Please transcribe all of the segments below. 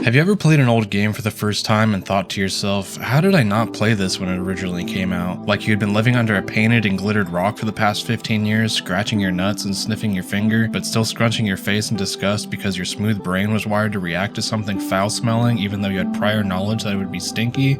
Have you ever played an old game for the first time and thought to yourself, how did I not play this when it originally came out? Like you had been living under a painted and glittered rock for the past 15 years, scratching your nuts and sniffing your finger, but still scrunching your face in disgust because your smooth brain was wired to react to something foul-smelling even though you had prior knowledge that it would be stinky?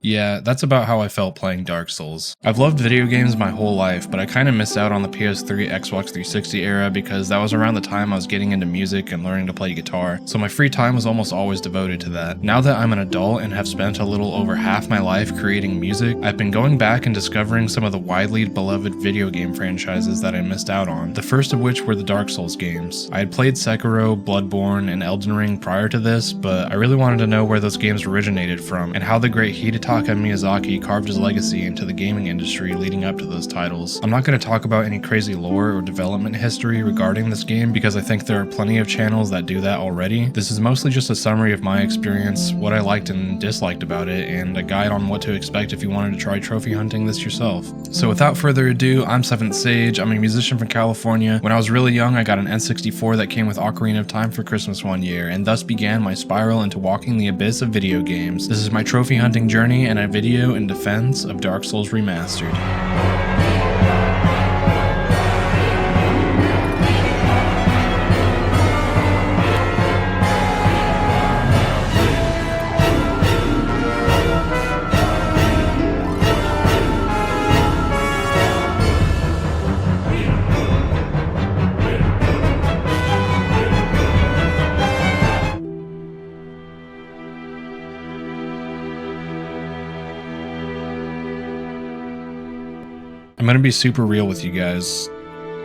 Yeah, that's about how I felt playing Dark Souls. I've loved video games my whole life, but I kinda missed out on the PS3, Xbox 360 era because that was around the time I was getting into music and learning to play guitar, so my free time was almost always devoted to that. Now that I'm an adult and have spent a little over half my life creating music, I've been going back and discovering some of the widely beloved video game franchises that I missed out on, the first of which were the Dark Souls games. I had played Sekiro, Bloodborne, and Elden Ring prior to this, but I really wanted to know where those games originated from and how the great Hidetaka Miyazaki carved his legacy into the gaming industry leading up to those titles. I'm not going to talk about any crazy lore or development history regarding this game because I think there are plenty of channels that do that already. This is mostly just a summary of my experience, what I liked and disliked about it, and a guide on what to expect if you wanted to try trophy hunting this yourself. So without further ado, I'm 7th Sage, I'm a musician from California. When I was really young, I got an N64 that came with Ocarina of Time for Christmas one year, and thus began my spiral into walking the abyss of video games. This is my trophy hunting journey and a video in defense of Dark Souls Remastered. I'm gonna be super real with you guys.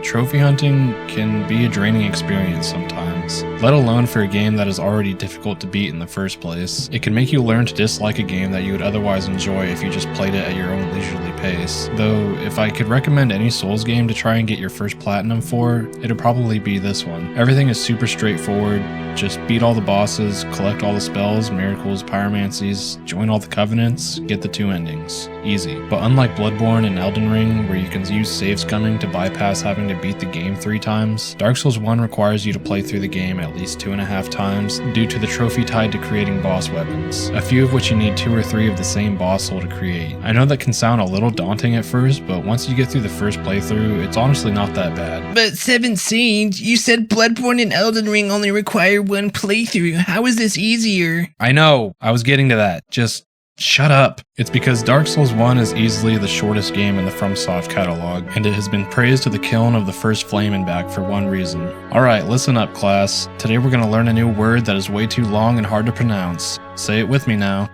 Trophy hunting can be a draining experience sometimes, let alone for a game that is already difficult to beat in the first place. It can make you learn to dislike a game that you would otherwise enjoy if you just played it at your own leisurely pace. Though, if I could recommend any Souls game to try and get your first platinum for, it'd probably be this one. Everything is super straightforward. Just beat all the bosses, collect all the spells, miracles, pyromancies, join all the covenants, get the 2 endings. Easy. But unlike Bloodborne and Elden Ring, where you can use save scumming to bypass having to beat the game 3 times, Dark Souls 1 requires you to play through the game at least 2.5 times due to the trophy tied to creating boss weapons, a few of which you need 2 or 3 of the same boss soul to create. I know that can sound a little daunting at first, but once you get through the first playthrough, it's honestly not that bad. But 7th Sage, you said Bloodborne and Elden Ring only require 1 playthrough. How is this easier? I know, I was getting to that. Just shut up. It's because Dark Souls 1 is easily the shortest game in the FromSoft catalog, and it has been praised to the kiln of the first flame and back for one reason. Alright, listen up class. Today we're going to learn a new word that is way too long and hard to pronounce. Say it with me now.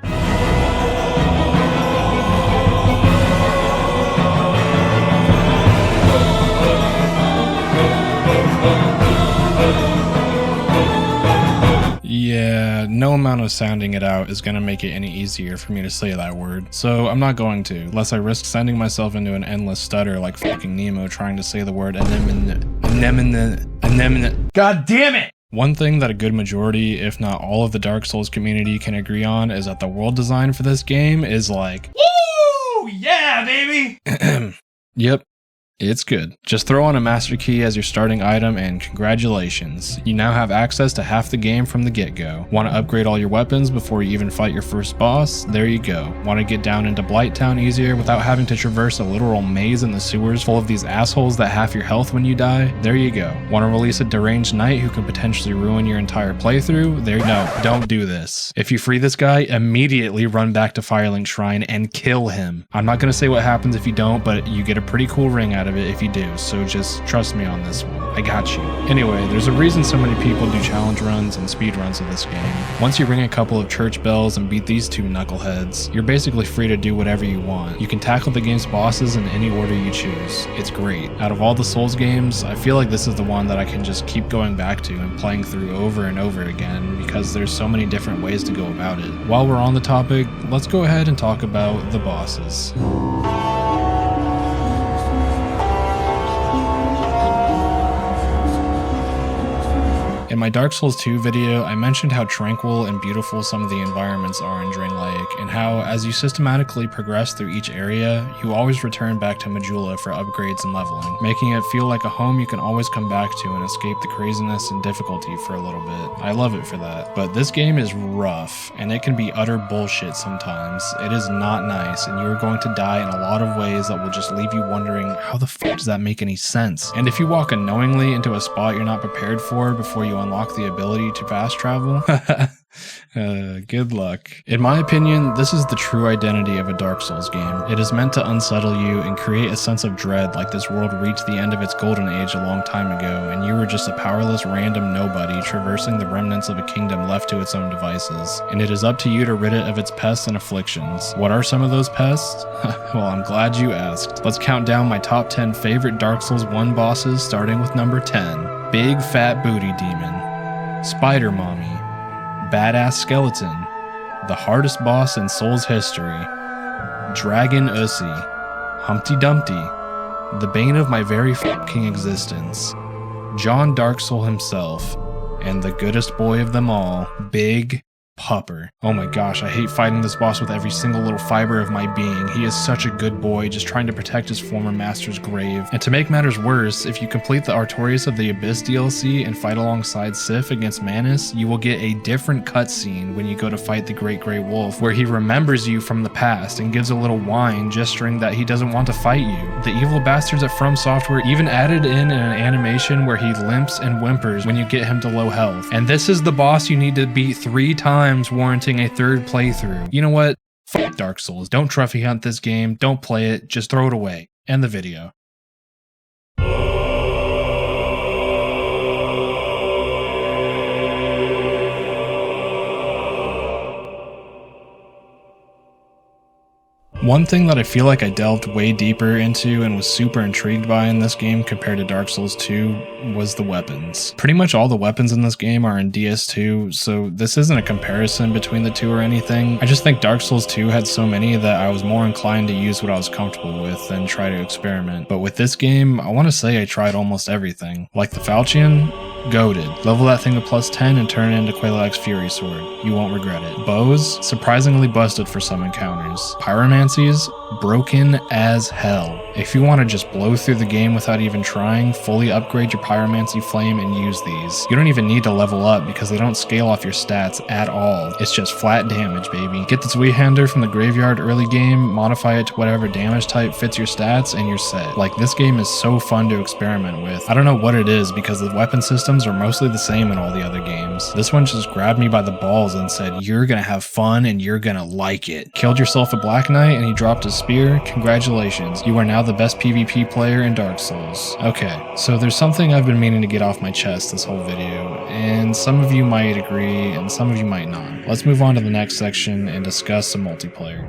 Yeah, no amount of sounding it out is going to make it any easier for me to say that word, so I'm not going to, unless I risk sending myself into an endless stutter like fucking Nemo trying to say the word anemone. God damn it! One thing that a good majority, if not all of the Dark Souls community can agree on is that the world design for this game is like, woo! Yeah, baby! Yep. It's good. Just throw on a master key as your starting item and congratulations. You now have access to half the game from the get-go. Want to upgrade all your weapons before you even fight your first boss? There you go. Want to get down into Blighttown easier without having to traverse a literal maze in the sewers full of these assholes that half your health when you die? There you go. Want to release a deranged knight who can potentially ruin your entire playthrough? No, don't do this. If you free this guy, immediately run back to Firelink Shrine and kill him. I'm not going to say what happens if you don't, but you get a pretty cool ring out of it if you do, so just trust me on this one. I got you. Anyway, there's a reason so many people do challenge runs and speed runs of this game. Once you ring a couple of church bells and beat these 2 knuckleheads, you're basically free to do whatever you want. You can tackle the game's bosses in any order you choose. It's great. Out of all the Souls games, I feel like this is the one that I can just keep going back to and playing through over and over again because there's so many different ways to go about it. While we're on the topic, let's go ahead and talk about the bosses. In my Dark Souls 2 video, I mentioned how tranquil and beautiful some of the environments are in Drain Lake, and how as you systematically progress through each area, you always return back to Majula for upgrades and leveling, making it feel like a home you can always come back to and escape the craziness and difficulty for a little bit. I love it for that. But this game is rough, and it can be utter bullshit sometimes. It is not nice, and you are going to die in a lot of ways that will just leave you wondering, how the fuck does that make any sense? And if you walk unknowingly into a spot you're not prepared for before you unlock the ability to fast travel, good luck. In my opinion, this is the true identity of a Dark Souls game. It is meant to unsettle you and create a sense of dread, like this world reached the end of its golden age a long time ago, and you were just a powerless random nobody traversing the remnants of a kingdom left to its own devices. And it is up to you to rid it of its pests and afflictions. What are some of those pests? Well, I'm glad you asked. Let's count down my top 10 favorite Dark Souls 1 bosses, starting with number 10. Big Fat Booty Demon. Spider Mommy. Badass Skeleton. The hardest boss in Souls history. Dragon Ussie. Humpty Dumpty. The bane of my very fucking existence. John Dark Soul himself. And the goodest boy of them all, Big Pupper. Oh my gosh, I hate fighting this boss with every single little fiber of my being. He is such a good boy, just trying to protect his former master's grave. And to make matters worse, if you complete the Artorias of the Abyss DLC and fight alongside Sif against Manus, you will get a different cutscene when you go to fight the Great Grey Wolf, where he remembers you from the past and gives a little whine, gesturing that he doesn't want to fight you. The evil bastards at From Software even added in an animation where he limps and whimpers when you get him to low health. And this is the boss you need to beat 3 times, warranting a 3rd playthrough. You know what? Fuck Dark Souls. Don't trophy hunt this game. Don't play it. Just throw it away. End the video. One thing that I feel like I delved way deeper into and was super intrigued by in this game compared to Dark Souls 2 was the weapons. Pretty much all the weapons in this game are in DS2, so this isn't a comparison between the two or anything. I just think Dark Souls 2 had so many that I was more inclined to use what I was comfortable with than try to experiment. But with this game, I want to say I tried almost everything. Like the Falchion, goated. Level that thing to +10 and turn it into Quelaag's Fury Sword. You won't regret it. Bows, surprisingly busted for some encounters. Pyromancies, broken as hell. If you want to just blow through the game without even trying, fully upgrade your Pyromancy Flame and use these. You don't even need to level up because they don't scale off your stats at all. It's just flat damage, baby. Get the Zweihander from the graveyard early game, modify it to whatever damage type fits your stats, and you're set. Like, this game is so fun to experiment with. I don't know what it is because the weapon systems are mostly the same in all the other games. This one just grabbed me by the balls and said, you're gonna have fun and you're gonna like it. Killed yourself a Black Knight and he dropped his spear. Congratulations. You are now the best PvP player in Dark Souls. Okay, so there's something I've been meaning to get off my chest this whole video, and some of you might agree and some of you might not. Let's move on to the next section and discuss some multiplayer.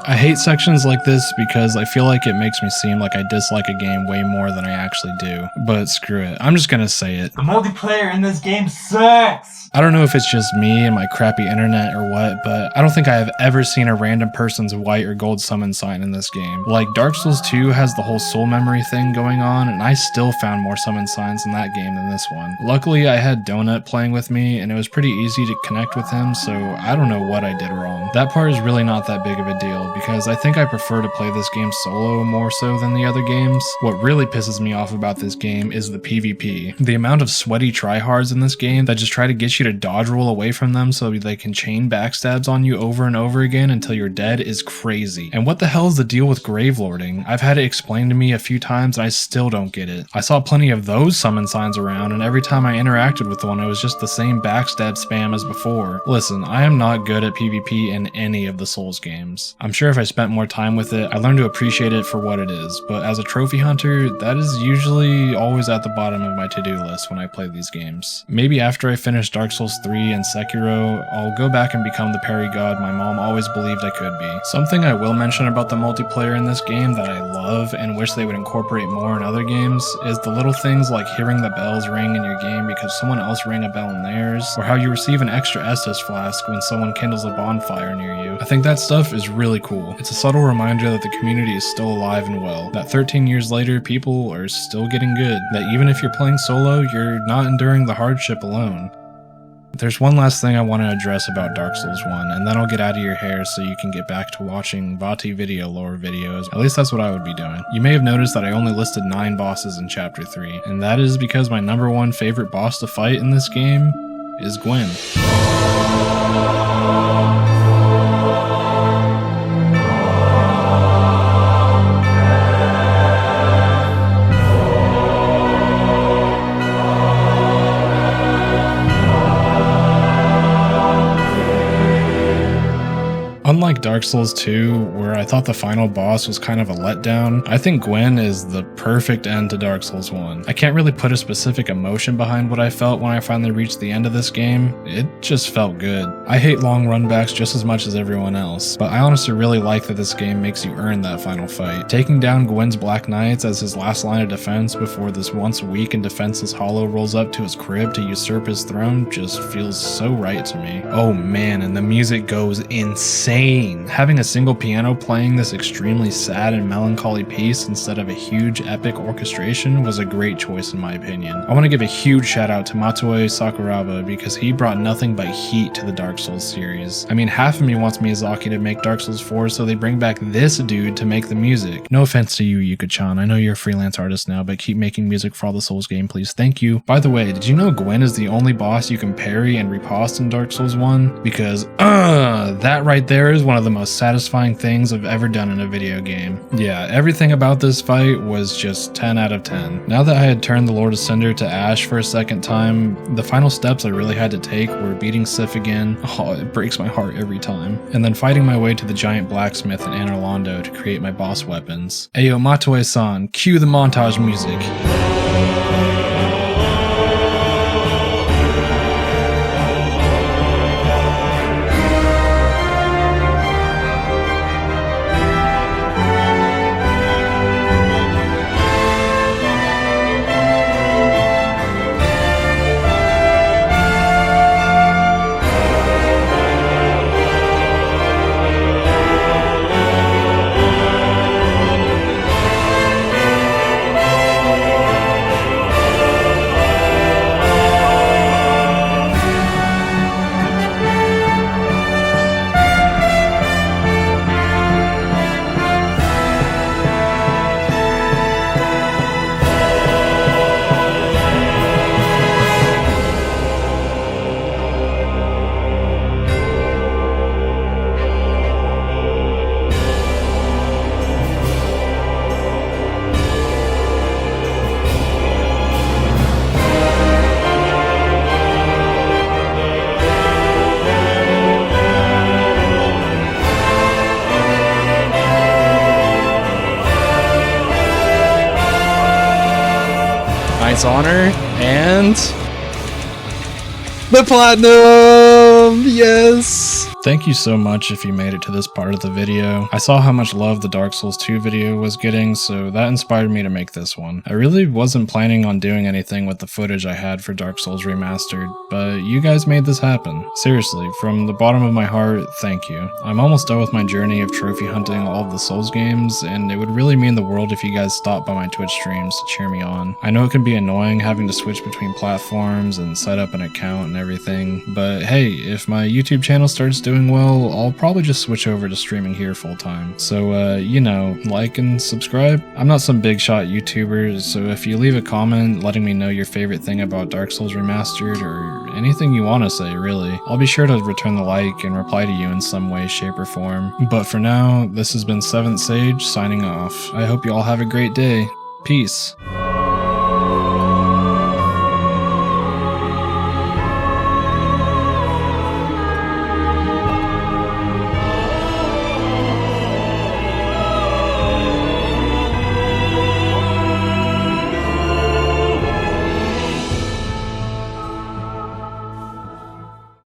I hate sections like this because I feel like it makes me seem like I dislike a game way more than I actually do. But screw it, I'm just gonna say it. The multiplayer in this game sucks! I don't know if it's just me and my crappy internet or what, but I don't think I have ever seen a random person's white or gold summon sign in this game. Like, Dark Souls 2 has the whole soul memory thing going on, and I still found more summon signs in that game than this one. Luckily, I had Donut playing with me, and it was pretty easy to connect with him, so I don't know what I did wrong. That part is really not that big of a deal, because I think I prefer to play this game solo more so than the other games. What really pisses me off about this game is the PvP. The amount of sweaty tryhards in this game that just try to get you to dodge roll away from them so they can chain backstabs on you over and over again until you're dead is crazy. And what the hell is the deal with gravelording? I've had it explained to me a few times and I still don't get it. I saw plenty of those summon signs around, and every time I interacted with one, it was just the same backstab spam as before. Listen, I am not good at PvP in any of the Souls games. I'm sure if I spent more time with it, I learned to appreciate it for what it is, but as a trophy hunter, that is usually always at the bottom of my to-do list when I play these games. Maybe after I finish Dark Souls 3 and Sekiro, I'll go back and become the parry god my mom always believed I could be. Something I will mention about the multiplayer in this game that I love and wish they would incorporate more in other games is the little things like hearing the bells ring in your game because someone else rang a bell in theirs, or how you receive an extra Estus flask when someone kindles a bonfire near you. I think that stuff is really cool. It's a subtle reminder that the community is still alive and well, that 13 years later people are still getting good, that even if you're playing solo, you're not enduring the hardship alone. There's one last thing I want to address about Dark Souls 1, and then I'll get out of your hair so you can get back to watching VaatiVidya lore videos. At least that's what I would be doing. You may have noticed that I only listed 9 bosses in Chapter 3, and that is because my number 1 favorite boss to fight in this game is Gwen. Unlike Dark Souls 2, where I thought the final boss was kind of a letdown, I think Gwen is the perfect end to Dark Souls 1. I can't really put a specific emotion behind what I felt when I finally reached the end of this game. It just felt good. I hate long runbacks just as much as everyone else, but I honestly really like that this game makes you earn that final fight. Taking down Gwen's Black Knights as his last line of defense before this once weak and defenseless Hollow rolls up to his crib to usurp his throne just feels so right to me. Oh man, and the music goes insane. Having a single piano playing this extremely sad and melancholy piece instead of a huge epic orchestration was a great choice in my opinion. I want to give a huge shout out to Matsuo Sakuraba because he brought nothing but heat to the Dark Souls series. I mean, half of me wants Miyazaki to make Dark Souls 4 so they bring back this dude to make the music. No offense to you, Yuka-chan, I know you're a freelance artist now, but keep making music for all the Souls game, please. Thank you. By the way, did you know Gwen is the only boss you can parry and riposte in Dark Souls 1? Because, that right there is one of the most satisfying things I've ever done in a video game. Yeah, everything about this fight was just 10 out of 10. Now that I had turned the Lord of Cinder to Ash for a second time, the final steps I really had to take were beating Sif again. Oh, it breaks my heart every time. And then fighting my way to the giant blacksmith in Anor Londo to create my boss weapons. Ayo, Matoi-san, cue the montage music. Honor and the platinum, yes. Thank you so much if you made it to this part of the video. I saw how much love the Dark Souls 2 video was getting, so that inspired me to make this one. I really wasn't planning on doing anything with the footage I had for Dark Souls Remastered, but you guys made this happen. Seriously, from the bottom of my heart, thank you. I'm almost done with my journey of trophy hunting all of the Souls games, and it would really mean the world if you guys stopped by my Twitch streams to cheer me on. I know it can be annoying having to switch between platforms and set up an account and everything, but hey, if my YouTube channel starts doing well, I'll probably just switch over to streaming here full time. So, you know, like and subscribe. I'm not some big shot YouTuber, so if you leave a comment letting me know your favorite thing about Dark Souls Remastered or anything you want to say, really, I'll be sure to return the like and reply to you in some way, shape, or form. But for now, this has been 7th Sage signing off. I hope you all have a great day. Peace.